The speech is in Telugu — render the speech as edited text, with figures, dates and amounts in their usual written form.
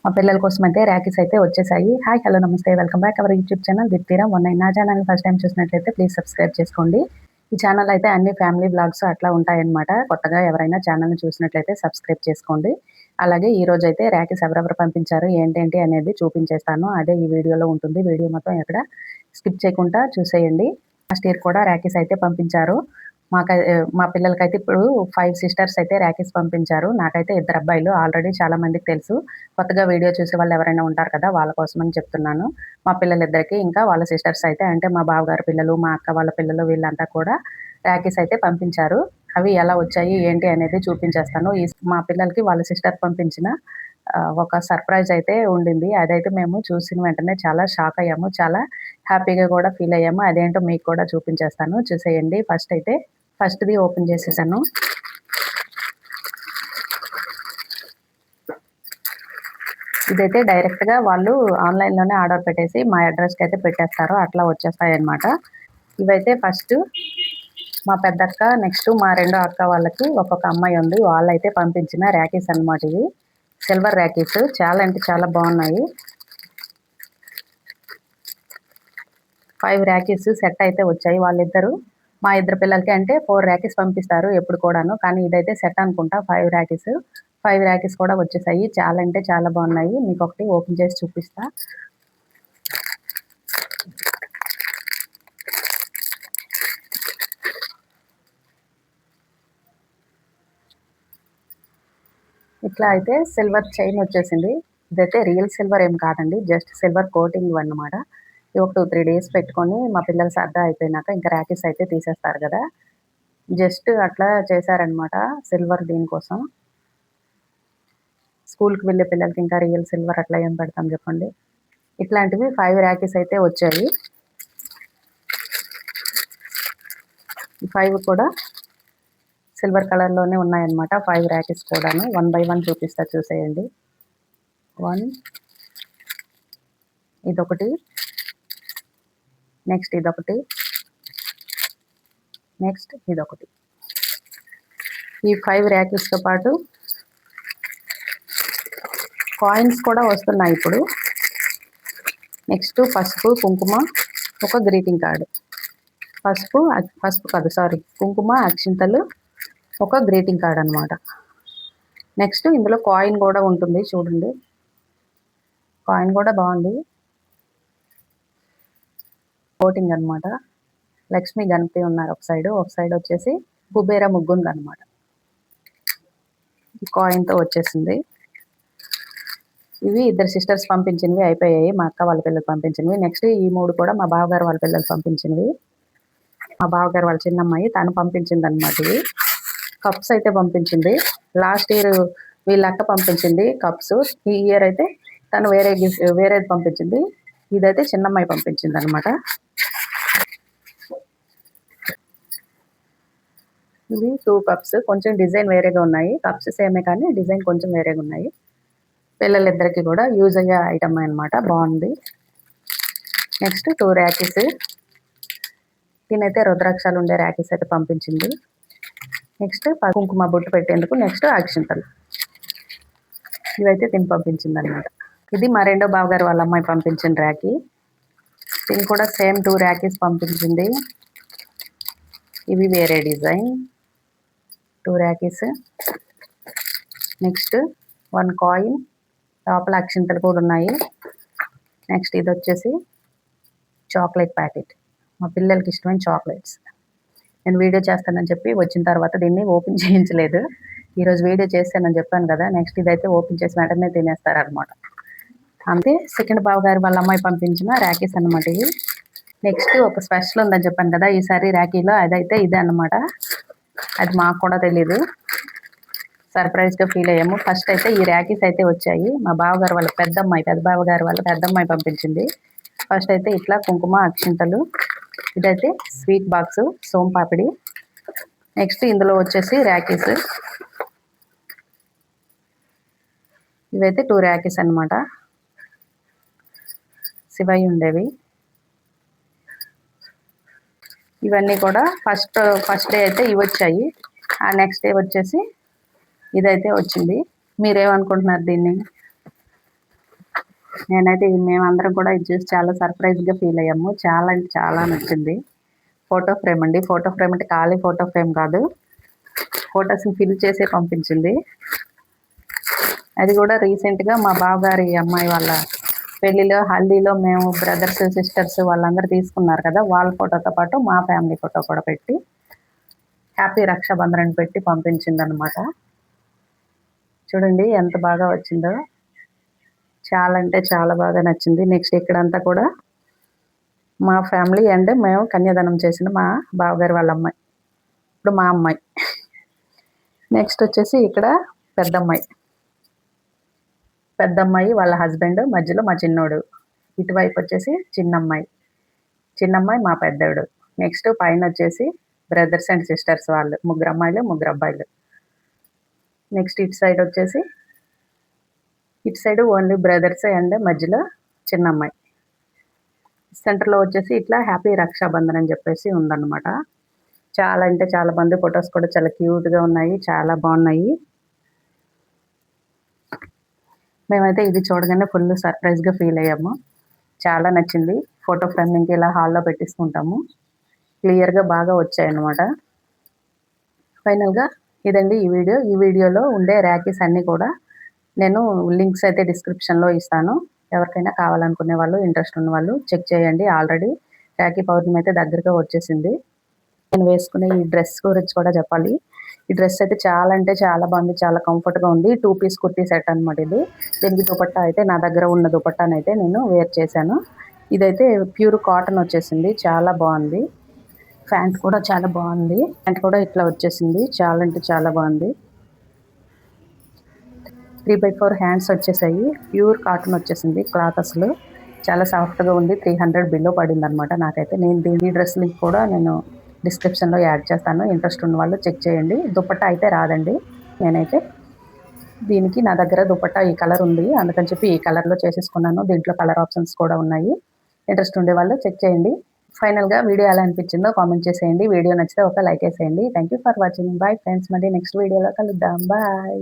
మా పిల్లల కోసం అయితే ర్యాకీస్ అయితే వచ్చేసాయి. హాయ్ హలో నమస్తే welcome back our YouTube channel దిప్తీరా మొన్న నా ఛానల్ ఫస్ట్ టైం చూసినట్లయితే ప్లీజ్ సబ్స్క్రైబ్ చేసుకోండి. ఈ ఛానల్ అయితే అన్ని ఫ్యామిలీ బ్లాగ్స్ అట్లా ఉంటాయన్నమాట. కొత్తగా ఎవరైనా ఛానల్ని చూసినట్లయితే సబ్స్క్రైబ్ చేసుకోండి. అలాగే ఈ రోజు అయితే ర్యాకీస్ ఎవరెవరు పంపించారు ఏంటేంటి అనేది చూపించేస్తాను. అదే ఈ వీడియోలో ఉంటుంది. వీడియో మొత్తం ఎక్కడ స్కిప్ చేయకుండా చూసేయండి. లాస్ట్ ఇయర్ కూడా ర్యాకీస్ అయితే పంపించారు. మా పిల్లలకైతే ఇప్పుడు 5 సిస్టర్స్ అయితే ర్యాకీస్ పంపించారు. నాకైతే 2 అబ్బాయిలు. ఆల్రెడీ చాలా మందికి తెలుసు. కొత్తగా వీడియో చూసే వాళ్ళు ఎవరైనా ఉంటారు కదా, వాళ్ళ కోసమని చెప్తున్నాను. మా పిల్లలిద్దరికి ఇంకా వాళ్ళ సిస్టర్స్ అయితే అంటే మా బావగారి పిల్లలు, మా అక్క వాళ్ళ పిల్లలు వీళ్ళంతా కూడా ర్యాకీస్ అయితే పంపించారు. అవి ఎలా వచ్చాయి ఏంటి అనేది చూపించేస్తాను. మా పిల్లలకి వాళ్ళ సిస్టర్ పంపించిన ఒక సర్ప్రైజ్ అయితే ఉండింది. అదైతే మేము చూసిన వెంటనే చాలా షాక్ అయ్యాము. చాలా హ్యాపీగా కూడా ఫీల్ అయ్యాము. అదేంటో మీకు కూడా చూపించేస్తాను, చూసేయండి. ఫస్ట్‌ది ఓపెన్ చేసేసాను. ఇదైతే డైరెక్ట్‌గా వాళ్ళు ఆన్‌లైన్‌లోనే ఆర్డర్ పెట్టేసి మా అడ్రస్‌కి అయితే పెట్టేస్తారు. అట్లా వచ్చేస్తాయన్నమాట. ఇవైతే ఫస్ట్ మా పెద్దక్క, నెక్స్ట్ మా రెండో అక్క వాళ్ళకి ఒక్కొక్క అమ్మాయి ఉంది. వాళ్ళైతే పంపించిన ర్యాకీస్ అన్నమాట ఇవి. సిల్వర్ ర్యాకీస్ చాలా అంటే చాలా బాగున్నాయి. 5 ర్యాకీస్ సెట్ అయితే వచ్చాయి. వాళ్ళిద్దరు మా ఇద్దరు పిల్లలకి అంటే 4 ర్యాకీస్ పంపిస్తారు ఎప్పుడు కూడాను. కానీ ఇదైతే సెట్ అనుకుంటా 5 ర్యాకీస్. 5 ర్యాకీస్ కూడా వచ్చేసాయి. చాలా అంటే చాలా బాగున్నాయి. మీకు ఒకటి ఓపెన్ చేసి చూపిస్తా. ఇట్లా అయితే సిల్వర్ చైన్ వచ్చేసింది. ఇదైతే రియల్ సిల్వర్ ఏం కాదండి, జస్ట్ సిల్వర్ కోటింగ్ అన్నమాట. ఒక 2-3 డేస్ పెట్టుకొని మా పిల్లలు సర్దా అయిపోయినాక ఇంకా ర్యాకీస్ అయితే తీసేస్తారు కదా, జస్ట్ అట్లా చేశారనమాట సిల్వర్. దీనికోసం స్కూల్కి వెళ్ళే పిల్లలకి ఇంకా రియల్ సిల్వర్ అట్లా ఏం పెడతాం చెప్పండి. ఇట్లాంటివి 5 ర్యాకీస్ అయితే వచ్చాయి. 5 కూడా సిల్వర్ కలర్లోనే ఉన్నాయన్నమాట. 5 ర్యాకీస్ కూడాను. 1 బై 1 చూపిస్తా, చూసేయండి. 1, ఇదొకటి, నెక్స్ట్ ఇదొకటి, నెక్స్ట్ ఇదొకటి. ఈ 5 ర్యాకీస్తో పాటు కాయిన్స్ కూడా వస్తున్నాయి ఇప్పుడు. నెక్స్ట్ పసుపు, కుంకుమ, ఒక గ్రీటింగ్ కార్డు. కుంకుమ, అక్షింతలు, ఒక గ్రీటింగ్ కార్డ్ అనమాట. నెక్స్ట్ ఇందులో కాయిన్ కూడా ఉంటుంది, చూడండి. కాయిన్ కూడా బాగుంది. కోటింగ్ అనమాట. లక్ష్మి గణపతి ఉన్నారు ఒక సైడ్ వచ్చేసి కుబేర ముగ్గు ఉంది అనమాట. కాయిన్తో వచ్చేసింది. ఇవి ఇద్దరు సిస్టర్స్ పంపించినవి అయిపోయాయి, మా అక్క వాళ్ళ పిల్లలు పంపించినవి. నెక్స్ట్ ఈ 3 కూడా మా బావగారు వాళ్ళ పిల్లలు పంపించినవి. మా బావగారు వాళ్ళ చిన్నమ్మాయి తను పంపించింది అనమాట. ఇవి కప్స్ అయితే పంపించింది. లాస్ట్ ఇయర్ వీళ్ళ అక్క పంపించింది కప్స్. ఈ ఇయర్ అయితే తను వేరేది పంపించింది. ఇదైతే చిన్నమ్మాయి పంపించింది అనమాట. ఇవి 2 కప్స్. కొంచెం డిజైన్ వేరేగా ఉన్నాయి. కప్స్ సేమే కానీ డిజైన్ కొంచెం వేరేగా ఉన్నాయి. పిల్లలిద్దరికి కూడా యూజ్ అయ్యే ఐటమ్ అనమాట. బాగుంది. నెక్స్ట్ 2 ర్యాకీస్. దీనైతే రుద్రాక్షాలు ఉండే ర్యాకీస్ అయితే పంపించింది. నెక్స్ట్ కుంకుమ బొట్టు పెట్టేందుకు. నెక్స్ట్ అక్షింతలు. ఇవైతే దీన్ని పంపించింది అనమాట. ఇది మా రెండో బావగారు వాళ్ళ అమ్మాయి పంపించిన ర్యాకీ. దీన్ని కూడా సేమ్ 2 ర్యాకీస్ పంపించింది. ఇవి వేరే డిజైన్. 2 ర్యాకీస్. నెక్స్ట్ 1 కాయిన్, లోపల అక్షింతలు కూడా ఉన్నాయి. నెక్స్ట్ ఇది వచ్చేసి చాక్లెట్ ప్యాకెట్. మా పిల్లలకి ఇష్టమైన చాక్లెట్స్. నేను వీడియో చేస్తానని చెప్పి వచ్చిన తర్వాత దీన్ని ఓపెన్ చేయించలేదు. ఈరోజు వీడియో చేస్తానని చెప్పాను కదా. నెక్స్ట్ ఇదైతే ఓపెన్ చేసి వెంటనే తినేస్తారనమాట. అంతే. సెకండ్ బావగారు వాళ్ళ అమ్మాయి పంపించిన ర్యాకీస్ అనమాట ఇవి. నెక్స్ట్ ఒక స్పెషల్ ఉందని చెప్పాను కదా ఈసారి ర్యాకీలో, అదైతే ఇదే అనమాట. అది మాకు కూడా తెలీదు. సర్ప్రైజ్గా ఫీల్ అయ్యాము. ఫస్ట్ అయితే ఈ ర్యాకీస్ అయితే వచ్చాయి. మా బావగారు వాళ్ళ పెద్ద బావగారు వాళ్ళ పెద్దమ్మాయి పంపించింది. ఫస్ట్ అయితే ఇట్లా కుంకుమ, అక్షింతలు. ఇదైతే స్వీట్ బాక్స్, సోంపాపిడి. నెక్స్ట్ ఇందులో వచ్చేసి ర్యాకీస్. ఇవైతే 2 ర్యాకీస్ అనమాట. శివయ్య ఉండేవి. ఇవన్నీ కూడా ఫస్ట్ డే అయితే ఇవి వచ్చాయి. ఆ నెక్స్ట్ డే వచ్చేసి ఇదైతే వచ్చింది. మీరేమనుకుంటున్నారు దీన్ని? నేనైతే మేమందరం కూడా ఇది చూసి చాలా సర్ప్రైజ్‌గా ఫీల్ అయ్యాము. చాలా అంటే చాలా నచ్చింది. ఫోటో ఫ్రేమ్ అండి. ఫోటో ఫ్రేమ్ అంటే ఖాళీ ఫోటో ఫ్రేమ్ కాదు. ఫోటోస్‌ని ఫిల్ చేసే పంపించింది. అది కూడా రీసెంట్‌గా మా బావగారి అమ్మాయి వాళ్ళ పెళ్లిలో, హల్దీలో మేము బ్రదర్స్, సిస్టర్స్ వాళ్ళందరూ తీసుకున్నారు కదా! వాళ్ళ ఫోటోతో పాటు మా ఫ్యామిలీ ఫోటో కూడా పెట్టి, హ్యాపీ రక్షాబంధన్ అని పెట్టి పంపించిందనమాట. చూడండి ఎంత బాగా వచ్చిందో. చాలా అంటే చాలా బాగా నచ్చింది. నెక్స్ట్ ఇక్కడంతా కూడా మా ఫ్యామిలీ అండ్ మేము కన్యాదానం చేసిన మా బావగారు వాళ్ళ అమ్మాయి. ఇప్పుడు మా అమ్మాయి. నెక్స్ట్ వచ్చేసి ఇక్కడ పెద్దమ్మాయి. పెద్దమ్మాయి వాళ్ళ హస్బెండ్, మధ్యలో మా చిన్నోడు. ఇటువైపు వచ్చేసి చిన్నమ్మాయి. చిన్నమ్మాయి మా పెద్దోడు. నెక్స్ట్ పైనొచ్చేసి బ్రదర్స్ అండ్ సిస్టర్స్ వాళ్ళు. ముగ్గురు అమ్మాయిలు, ముగ్గురు అబ్బాయిలు. నెక్స్ట్ ఇటు సైడ్ ఓన్లీ బ్రదర్స్ అండ్ మధ్యలో చిన్నమ్మాయి. సెంటర్‌లో వచ్చేసి ఇట్లా హ్యాపీ రక్షాబంధన్ అని చెప్పేసి ఉందన్నమాట. చాలా అంటే చాలా మంది ఫోటోస్ కూడా చాలా క్యూట్‌గా ఉన్నాయి. చాలా బాగున్నాయి. మేమైతే ఇది చూడగానే ఫుల్ సర్ప్రైజ్‌గా ఫీల్ అయ్యాము. చాలా నచ్చింది. ఫోటో ఫ్రేమింగ్‌కి ఇలా హాల్‌లో పెట్టేసుకుంటాము. క్లియర్‌గా బాగా వచ్చాయన్నమాట. ఫైనల్‌గా ఇదండి ఈ వీడియో. ఈ వీడియోలో ఉండే ర్యాకీస్ అన్నీ కూడా నేను లింక్స్ అయితే డిస్క్రిప్షన్‌లో ఇస్తాను. ఎవరికైనా కావాలనుకునే వాళ్ళు, ఇంట్రెస్ట్ ఉన్న వాళ్ళు చెక్ చేయండి. ఆల్రెడీ రాఖీ పౌర్ణమి అయితే దగ్గరగా వచ్చేసింది. నేను వేసుకునే ఈ డ్రెస్ గురించి కూడా చెప్పాలి. ఈ డ్రెస్ అయితే చాలా అంటే చాలా బాగుంది. చాలా కంఫర్ట్‌గా ఉంది. 2 పీస్ కుర్తీ సెట్ అనమాట ఇది. దీనికి దుపట్టా అయితే నా దగ్గర ఉన్న దుపట్టానైతే నేను వేర్ చేశాను. ఇదైతే ప్యూర్ కాటన్ వచ్చేసింది. చాలా బాగుంది. ప్యాంట్ కూడా చాలా బాగుంది. ప్యాంట్ కూడా ఇట్లా వచ్చేసింది. చాలా అంటే చాలా బాగుంది. 3/4 హ్యాండ్స్ వచ్చేసాయి. ప్యూర్ కాటన్ వచ్చేసింది క్లాత్ అసలు. చాలా సాఫ్ట్‌గా ఉంది. 300 బిలో పడిందనమాట నాకైతే. ఈ డ్రెస్ లింక్ కూడా నేను డిస్క్రిప్షన్‌లో యాడ్ చేస్తాను. ఇంట్రెస్ట్ ఉన్న వాళ్ళు చెక్ చేయండి. దుపట్టా అయితే రాదండి. నేనైతే దీనికి నా దగ్గర దుపట్టా ఈ కలర్ ఉంది. అందుకని చెప్పి ఈ కలర్‌లో చేసేసుకున్నాను. దీంట్లో కలర్ ఆప్షన్స్ కూడా ఉన్నాయి. ఇంట్రెస్ట్ ఉండేవాళ్ళు చెక్ చేయండి. ఫైనల్‌గా వీడియో ఎలా అనిపించిందో కామెంట్ చేసేయండి. వీడియో నచ్చితే ఒక లైక్ ఏసేయండి. Thank you for watching. Bye friends. మళ్ళీ నెక్స్ట్ వీడియోలో కలుద్దాం. బాయ్.